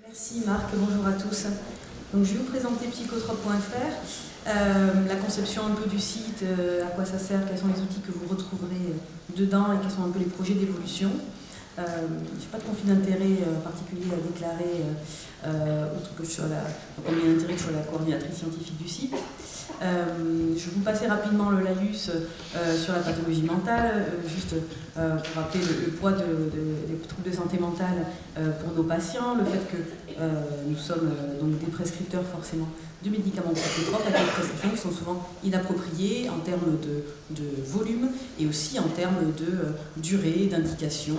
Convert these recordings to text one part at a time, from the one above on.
Merci Marc, bonjour à tous. Donc, je vais vous présenter psychotrope.fr, la conception un peu du site, à quoi ça sert, quels sont les outils que vous retrouverez dedans et quels sont un peu les projets d'évolution. Je n'ai pas de conflit d'intérêt particulier à déclarer, outre que je sois la coordinatrice scientifique du site. Je vais vous passer rapidement le laïus sur la pathologie mentale, juste pour rappeler le poids des troubles de santé mentale pour nos patients, le fait que nous sommes donc des prescripteurs forcément de médicaments psychotropes avec des prescriptions qui sont souvent inappropriées en termes de volume et aussi en termes de durée, d'indication.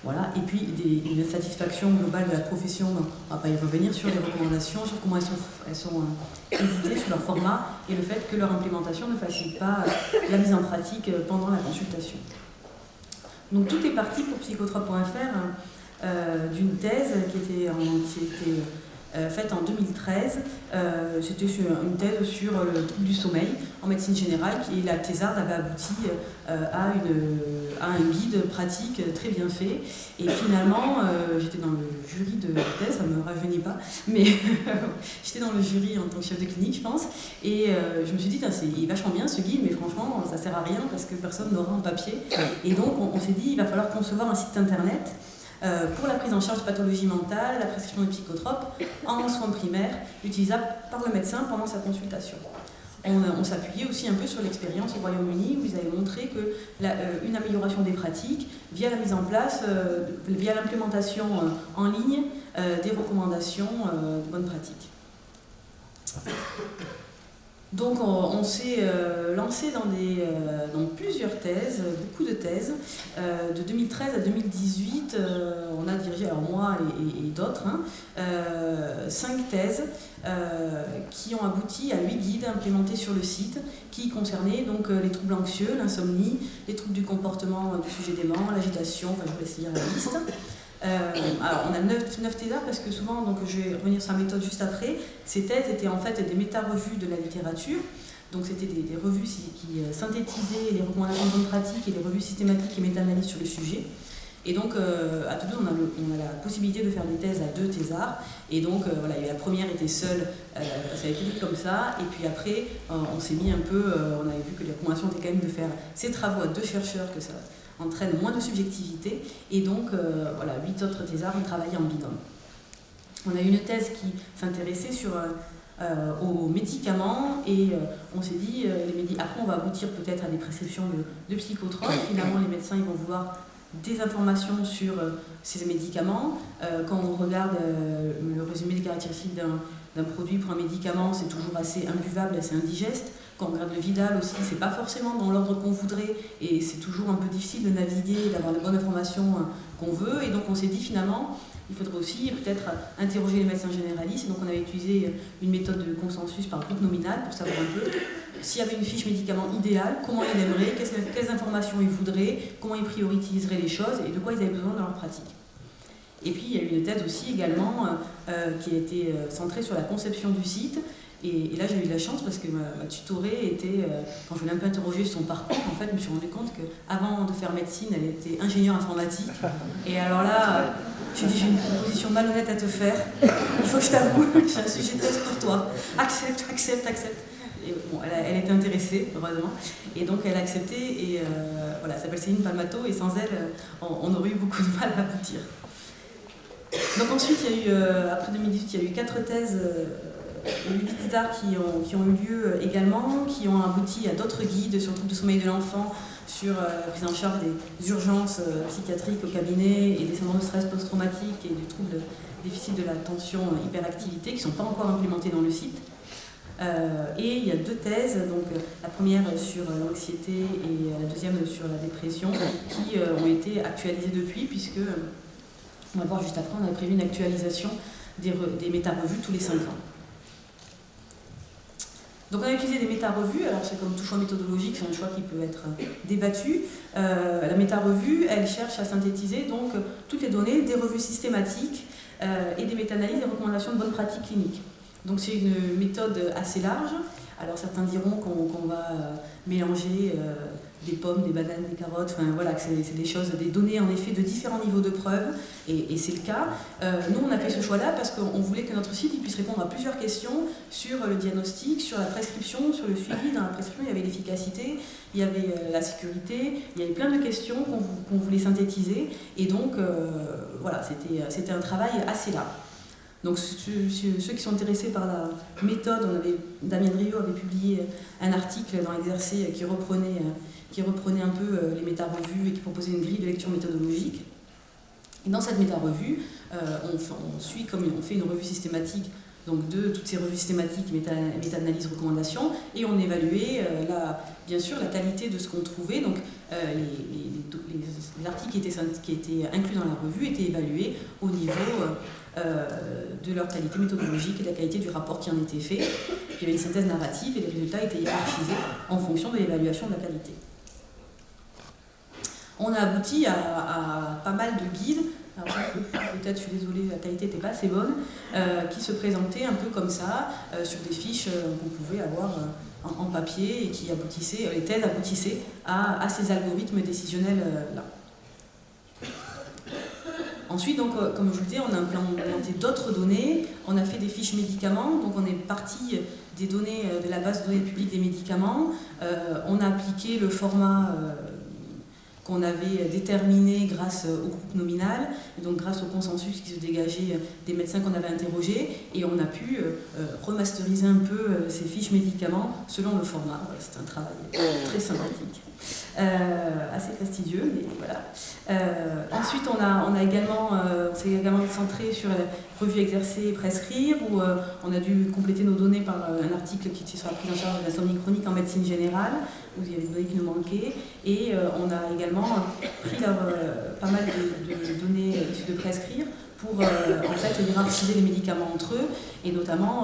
Voilà. Et puis une satisfaction globale de la profession, on ne va pas y revenir sur les recommandations, sur comment elles sont éditées, sur leur format et le fait que leur implémentation ne facilite pas la mise en pratique pendant la consultation. Donc tout est parti pour psychotrope.fr d'une thèse qui était faite en 2013. C'était une thèse sur le trouble du sommeil en médecine générale et la thésarde avait abouti à un guide pratique très bien fait. Et finalement, j'étais dans le jury de la thèse, ça ne me rajeunit pas, mais j'étais dans le jury en tant que chef de clinique, je pense. Et je me suis dit, c'est vachement bien ce guide, mais franchement, ça ne sert à rien parce que personne n'aura un papier. Et donc, on s'est dit, il va falloir concevoir un site internet pour la prise en charge de pathologie mentale, la prescription de psychotropes en soins primaires, utilisable par le médecin pendant sa consultation. On s'appuyait aussi un peu sur l'expérience au Royaume-Uni où ils avaient montré que une amélioration des pratiques via la mise en place, via l'implémentation en ligne des recommandations de bonnes pratiques. Donc on s'est lancé dans plusieurs thèses, beaucoup de thèses. De 2013 à 2018, on a dirigé, alors moi et d'autres, 5 thèses qui ont abouti à 8 guides implémentés sur le site qui concernaient donc les troubles anxieux, l'insomnie, les troubles du comportement du sujet dément, l'agitation, enfin je vous laisse lire la liste. Alors on a 9 thésards parce que souvent, donc je vais revenir sur la méthode juste après, ces thèses étaient en fait des méta-revues de la littérature, donc c'était des revues qui synthétisaient les recommandations de bonnes pratiques et les revues systématiques et méta-analyses sur le sujet. Et donc à Toulouse on a la possibilité de faire des thèses à 2 thésards et donc voilà, la première était seule, ça a été dit comme ça et puis après on s'est mis un peu, on avait vu que les recommandations étaient quand même de faire ces travaux à 2 chercheurs, que ça entraîne moins de subjectivité et donc voilà, 8 autres thésards ont travaillé en binôme. On a eu une thèse qui s'intéressait aux médicaments et on s'est dit après on va aboutir peut-être à des prescriptions de psychotropes. Finalement les médecins ils vont vouloir des informations sur ces médicaments. Quand on regarde le résumé des caractéristiques d'un produit pour un médicament, c'est toujours assez imbuvable, assez indigeste. Quand on regarde le Vidal aussi, c'est pas forcément dans l'ordre qu'on voudrait et c'est toujours un peu difficile de naviguer, d'avoir les bonnes informations qu'on veut. Et donc on s'est dit finalement, il faudrait aussi peut-être interroger les médecins généralistes. Et donc on avait utilisé une méthode de consensus par groupe nominal pour savoir un peu s'il y avait une fiche médicament idéale, comment ils l'aimeraient, quelles informations ils voudraient, comment ils prioriseraient les choses et de quoi ils avaient besoin dans leur pratique. Et puis il y a eu une thèse aussi également qui a été centrée sur la conception du site. Et là, j'ai eu de la chance parce que ma tutorée était, quand je voulais un peu interroger son parcours, en fait, je me suis rendu compte qu'avant de faire médecine, elle était ingénieure informatique. Et alors là, je lui ai dit, j'ai une proposition malhonnête à te faire. Il faut que je t'avoue, j'ai un sujet de thèse pour toi. Accepte. Et bon, elle était intéressée, heureusement. Et donc, elle a accepté. Et voilà, elle s'appelle Céline Palmato. Et sans elle, on aurait eu beaucoup de mal à aboutir. Donc ensuite, il y a eu, après 2018, il y a eu 4 thèses. 8 thésards qui ont eu lieu également, qui ont abouti à d'autres guides sur le trouble de sommeil de l'enfant, sur la prise en charge des urgences psychiatriques au cabinet et des syndromes de stress post-traumatique et du trouble de déficit de l'attention hyperactivité qui ne sont pas encore implémentés dans le site. Et il y a 2 thèses, donc la première sur l'anxiété et la deuxième sur la dépression, qui ont été actualisées depuis, puisque, on va voir juste après, on avait prévu une actualisation des méta-revues tous les 5 ans. Donc on a utilisé des méta-revues, alors c'est comme tout choix méthodologique, c'est un choix qui peut être débattu. La méta-revue, elle cherche à synthétiser donc toutes les données des revues systématiques et des méta-analyses et recommandations de bonnes pratiques cliniques. Donc c'est une méthode assez large. Alors certains diront qu'on va mélanger des pommes, des bananes, des carottes, enfin voilà, que c'est des choses, des données en effet de différents niveaux de preuve, et c'est le cas. Nous, on a fait ce choix-là parce qu'on voulait que notre site il puisse répondre à plusieurs questions sur le diagnostic, sur la prescription, sur le suivi. Dans la prescription, il y avait l'efficacité, il y avait la sécurité, il y avait plein de questions qu'on voulait synthétiser, et donc voilà, c'était un travail assez large. Donc ceux qui sont intéressés par la méthode, Damien Driot avait publié un article dans Exercer qui reprenait un peu les méta-revues et qui proposait une grille de lecture méthodologique. Et dans cette méta-revue, on fait une revue systématique donc de toutes ces revues systématiques, méta-analyse, recommandations, et on évaluait bien sûr la qualité de ce qu'on trouvait. Donc les articles qui étaient inclus dans la revue étaient évalués au niveau de leur qualité méthodologique et de la qualité du rapport qui en était fait. Puis il y avait une synthèse narrative et les résultats étaient hiérarchisés en fonction de l'évaluation de la qualité. On a abouti à pas mal de guides. Alors, peut-être, je suis désolée, la qualité n'était pas assez bonne, qui se présentaient un peu comme ça, sur des fiches qu'on pouvait avoir en papier et qui aboutissaient, les thèses aboutissaient à ces algorithmes décisionnels-là. Ensuite, donc, comme je vous le disais, on a implémenté d'autres données, on a fait des fiches médicaments, donc on est parti des données de la base de données publique des médicaments, on a appliqué le format qu'on avait déterminé grâce au groupe nominal, et donc grâce au consensus qui se dégageait des médecins qu'on avait interrogés, et on a pu remasteriser un peu ces fiches médicaments selon le format. Voilà, c'est un travail très sympathique, assez fastidieux, mais voilà. Ensuite, on s'est également centré sur la revue Exercer et Prescrire, où on a dû compléter nos données par un article qui était sur la prise en charge de l'insomnie chronique en médecine générale, où il y avait des données qui nous manquaient, et on a également pris pas mal de données issues de Prescrire pour en fait hiérarchiser les médicaments entre eux, et notamment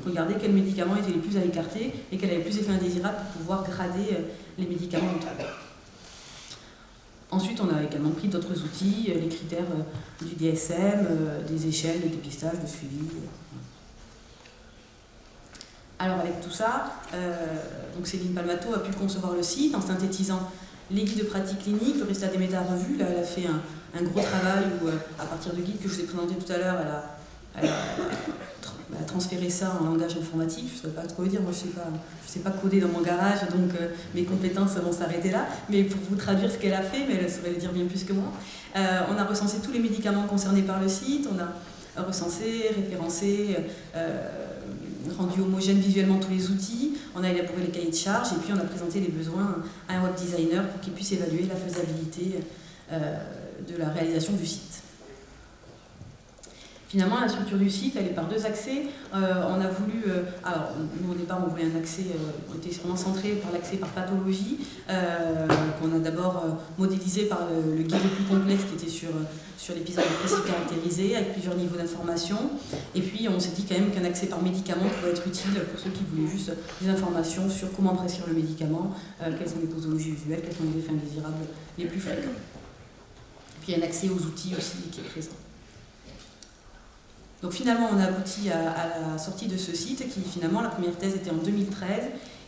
regarder quels médicaments étaient les plus à écarter et quels avaient le plus d'effets indésirables pour pouvoir grader les médicaments entre eux. Ensuite, on a également pris d'autres outils, les critères du DSM, des échelles de dépistage, de suivi. Alors avec tout ça, donc Céline Palmato a pu concevoir le site en synthétisant les guides de pratique clinique, le résultat des méta-revues. Là, elle a fait un gros travail où, à partir de guides que je vous ai présentés tout à l'heure, elle a transféré ça en langage informatique. Je ne saurais pas trop le dire, moi je ne sais pas coder dans mon garage, donc mes compétences vont s'arrêter là. Mais pour vous traduire ce qu'elle a fait, mais elle saurait le dire bien plus que moi. On a recensé tous les médicaments concernés par le site, on a recensé, référencé, rendu homogène visuellement tous les outils, on a élaboré les cahiers de charges et puis on a présenté les besoins à un web designer pour qu'il puisse évaluer la faisabilité de la réalisation du site. Finalement, la structure du site, elle est par deux accès. On a voulu, alors nous au départ on voulait un accès, on était vraiment centré par l'accès par pathologie, qu'on a d'abord modélisé par le guide le plus complexe qui était sur l'épisode précis caractérisé, avec plusieurs niveaux d'information. Et puis on s'est dit quand même qu'un accès par médicament pouvait être utile pour ceux qui voulaient juste des informations sur comment prescrire le médicament, quelles sont les posologies usuelles, quels sont les effets indésirables les plus fréquents. Et puis un accès aux outils aussi qui est présent. Donc finalement, on a abouti à la sortie de ce site qui finalement, la première thèse était en 2013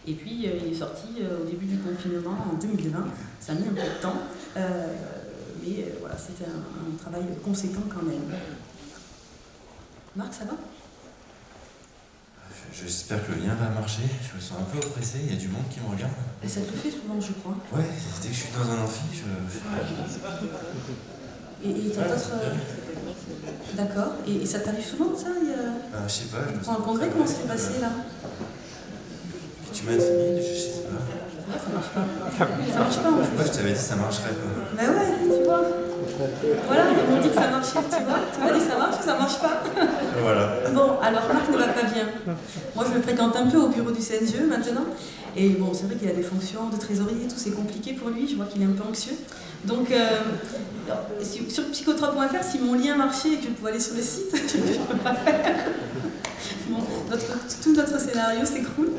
et puis il est sorti au début du confinement en 2020. Ça a mis un peu de temps, mais voilà, c'était un travail conséquent quand même. Marc, ça va ? J'espère que le lien va marcher. Je me sens un peu oppressé, il y a du monde qui me regarde. Et ça te le fait souvent, je crois. Ouais, dès que je suis dans un amphi, Et t'as d'autres... D'accord. Et ça t'arrive souvent, ça je sais pas. Pour un congrès, comment ça s'est passé, là ? Tu m'intimides, je sais pas. Ouais, ça marche pas. Ça marche pas, en plus. Moi, je t'avais dit ça marcherait pas. Bah ouais, tu vois. Voilà, ils m'ont dit que ça marchait, tu vois. Tu m'as dit ça marche ou ça marche pas. Voilà. Bon, alors Marc ne va pas bien. Moi, je le fréquente un peu au bureau du CNGE maintenant. Et bon, c'est vrai qu'il a des fonctions de trésorier et tout, c'est compliqué pour lui. Je vois qu'il est un peu anxieux. Donc, sur psychotrope.fr, si mon lien marchait et que je pouvais aller sur le site, je ne peux pas faire. Bon, tout notre scénario s'écroule.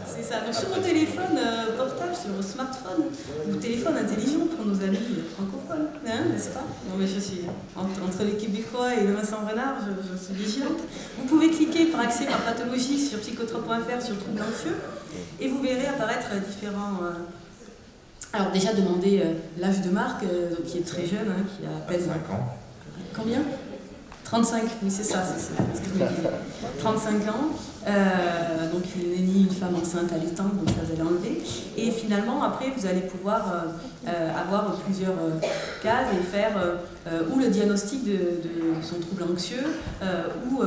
C'est ça, mais sur mon téléphone portable, sur mon smartphone, ou téléphone intelligent pour nos amis francophones. Hein, n'est-ce pas? Non, mais je suis entre les Québécois et le Vincent Renard, je suis vigilante. Vous pouvez cliquer par accès par pathologie sur psychotrope.fr sur troubles anxieux et vous verrez apparaître différents. Alors, déjà, demandez l'âge de Marc, qui est très jeune, hein, qui a à peine. 5 ans. Combien? 35, oui, c'est ça, c'est ce que je me disais. 35 ans, donc il est né une femme enceinte allaitante, donc ça vous allez enlever. Et finalement, après, vous allez pouvoir avoir plusieurs cases et faire ou le diagnostic de son trouble anxieux, ou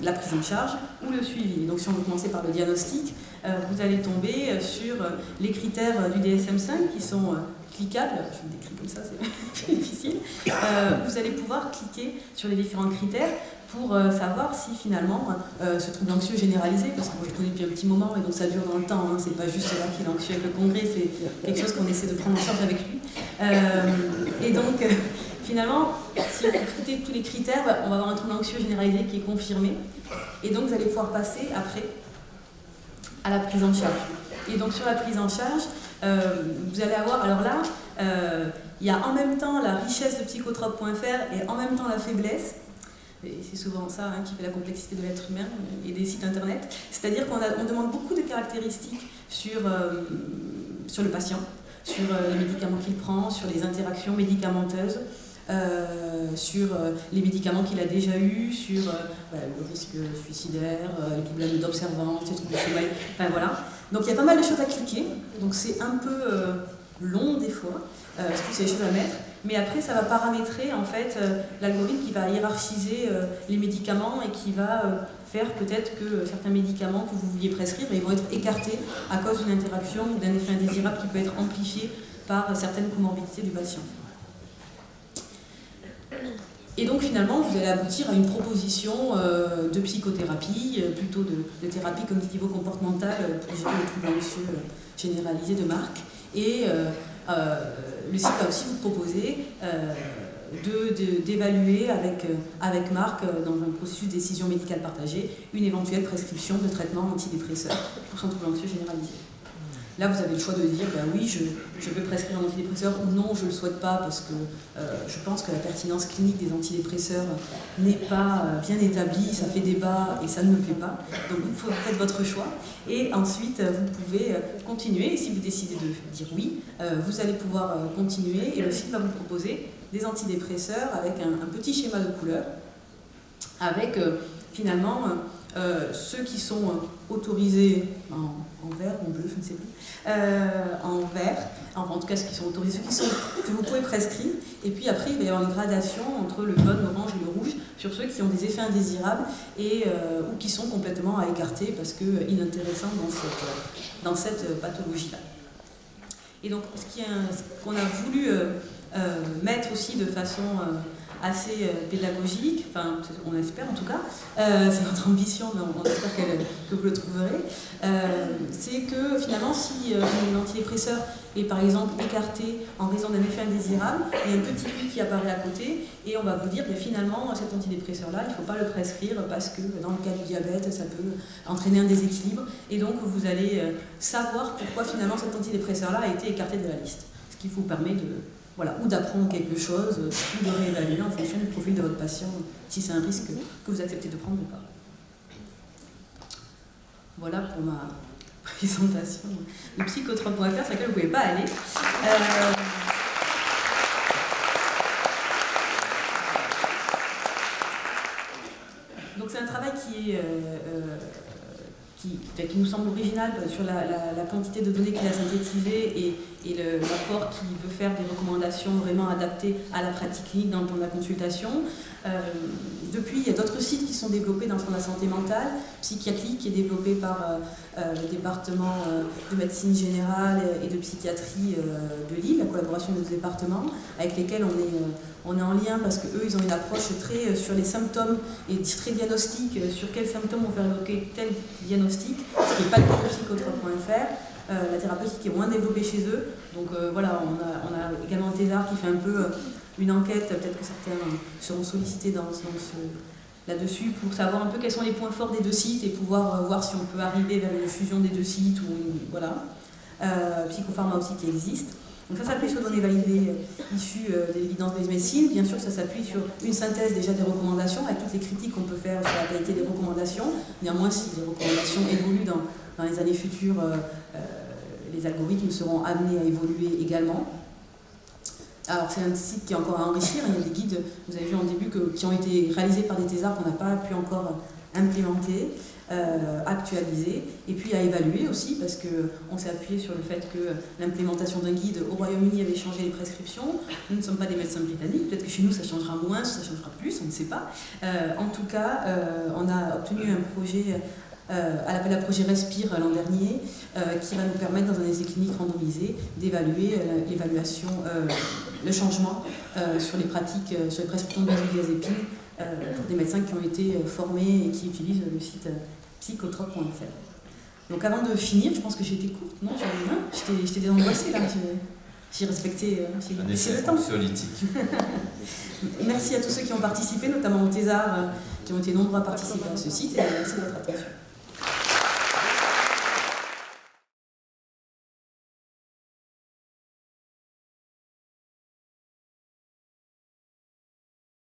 la prise en charge, ou le suivi. Donc si on veut commencer par le diagnostic, vous allez tomber sur les critères du DSM-5 qui sont cliquables, je le décris comme ça, c'est difficile. Vous allez pouvoir cliquer sur les différents critères pour savoir si finalement ce trouble anxieux généralisé, parce que moi je le connais depuis un petit moment et donc ça dure dans le temps, hein, c'est pas juste là qu'il est anxieux avec le congrès, c'est quelque chose qu'on essaie de prendre en charge avec lui. Et donc finalement, si vous écoutez tous les critères, on va avoir un trouble anxieux généralisé qui est confirmé et donc vous allez pouvoir passer après à la prise en charge. Et donc sur la prise en charge, vous allez avoir, alors là, il y a en même temps la richesse de psychotrope.fr et en même temps la faiblesse. Et c'est souvent ça, hein, qui fait la complexité de l'être humain et des sites internet. C'est-à-dire qu'on demande beaucoup de caractéristiques sur le patient, sur les médicaments qu'il prend, sur les interactions médicamenteuses, sur les médicaments qu'il a déjà eus, sur le risque suicidaire, les problèmes d'observance, les troubles du sommeil, enfin voilà. Donc il y a pas mal de choses à cliquer, donc c'est un peu long des fois, parce que c'est des choses à mettre, mais après ça va paramétrer en fait l'algorithme qui va hiérarchiser les médicaments et qui va faire peut-être que certains médicaments que vous vouliez prescrire, ils vont être écartés à cause d'une interaction ou d'un effet indésirable qui peut être amplifié par certaines comorbidités du patient. Et donc finalement, vous allez aboutir à une proposition de psychothérapie, plutôt de thérapie cognitivo-comportementale pour gérer le trouble anxieux généralisé de Marc. Et le site va aussi vous proposer d'évaluer avec Marc, dans un processus de décision médicale partagée, une éventuelle prescription de traitement antidépresseur pour son trouble anxieux généralisé. Là, vous avez le choix de dire, ben oui, je veux prescrire un antidépresseur ou non, je ne le souhaite pas parce que je pense que la pertinence clinique des antidépresseurs n'est pas bien établie, ça fait débat et ça ne me plaît pas. Donc, vous faites votre choix et ensuite, vous pouvez continuer. Et si vous décidez de dire oui, vous allez pouvoir continuer et le site va vous proposer des antidépresseurs avec un petit schéma de couleurs, avec finalement ceux qui sont autorisés en vert, en bleu, je ne sais plus, en vert, enfin en tout cas ceux qui sont autorisés, ceux que vous pouvez prescrire, et puis après il va y avoir une gradation entre le jaune, l'orange et le rouge sur ceux qui ont des effets indésirables et, ou qui sont complètement à écarter parce que inintéressants dans cette pathologie-là. Et donc ce qu'on a voulu mettre aussi de façon assez pédagogique, enfin on espère en tout cas, c'est notre ambition, mais on espère que vous le trouverez, c'est que finalement si l'antidépresseur est par exemple écarté en raison d'un effet indésirable, il y a un petit but qui apparaît à côté et on va vous dire que finalement cet antidépresseur-là, il ne faut pas le prescrire parce que dans le cas du diabète, ça peut entraîner un déséquilibre et donc vous allez savoir pourquoi finalement cet antidépresseur-là a été écarté de la liste, ce qui vous permet de... Voilà, ou d'apprendre quelque chose, ou de réévaluer en fonction du profil de votre patient, si c'est un risque que vous acceptez de prendre ou pas. Voilà pour ma présentation de psychotrope.fr, sur laquelle vous ne pouvez pas aller. Donc c'est un travail qui nous semble original sur la quantité de données qu'il a synthétisées et l'apport qui veut faire des recommandations vraiment adaptées à la pratique clinique dans le temps de la consultation. Depuis, il y a d'autres sites qui sont développés dans le champ de la santé mentale. Psychiatrie, qui est développé par le département de médecine générale et de psychiatrie de Lille, la collaboration des deux départements, avec lesquels on est en lien parce qu'eux, ils ont une approche très sur les symptômes et très diagnostique, sur quels symptômes on fait évoquer tel diagnostic, ce qui n'est pas le cas de psychotrope.fr. La thérapeutique est moins développée chez eux. Donc voilà, on a également Thésard qui fait un peu une enquête, peut-être que certains seront sollicités là-dessus pour savoir un peu quels sont les points forts des deux sites et pouvoir voir si on peut arriver vers une fusion des deux sites ou voilà. Psychopharma aussi qui existe. Donc ça s'appuie sur des données validées issues de l'évidence des médecines. Bien sûr, ça s'appuie sur une synthèse déjà des recommandations, avec toutes les critiques qu'on peut faire sur la qualité des recommandations. Néanmoins, si les recommandations évoluent dans les années futures, les algorithmes seront amenés à évoluer également. Alors c'est un site qui est encore à enrichir, il y a des guides, vous avez vu en début, qui ont été réalisés par des thésards qu'on n'a pas pu encore implémenter, actualiser, et puis à évaluer aussi, parce qu'on s'est appuyé sur le fait que l'implémentation d'un guide au Royaume-Uni avait changé les prescriptions. Nous ne sommes pas des médecins britanniques, peut-être que chez nous ça changera moins, ça changera plus, on ne sait pas. En tout cas, on a obtenu un projet à l'appel à projet Respire l'an dernier, qui va nous permettre dans un essai clinique randomisé d'évaluer le changement sur les pratiques, sur les prescriptions de benzodiazépine pour des médecins qui ont été formés et qui utilisent le site psychotrope.fr. Donc avant de finir, je pense que j'ai été courte, non? J'étais désangoissée là, j'ai respecté le temps. Merci à tous ceux qui ont participé, notamment aux thésards qui ont été nombreux à participer à ce site, et merci de votre attention.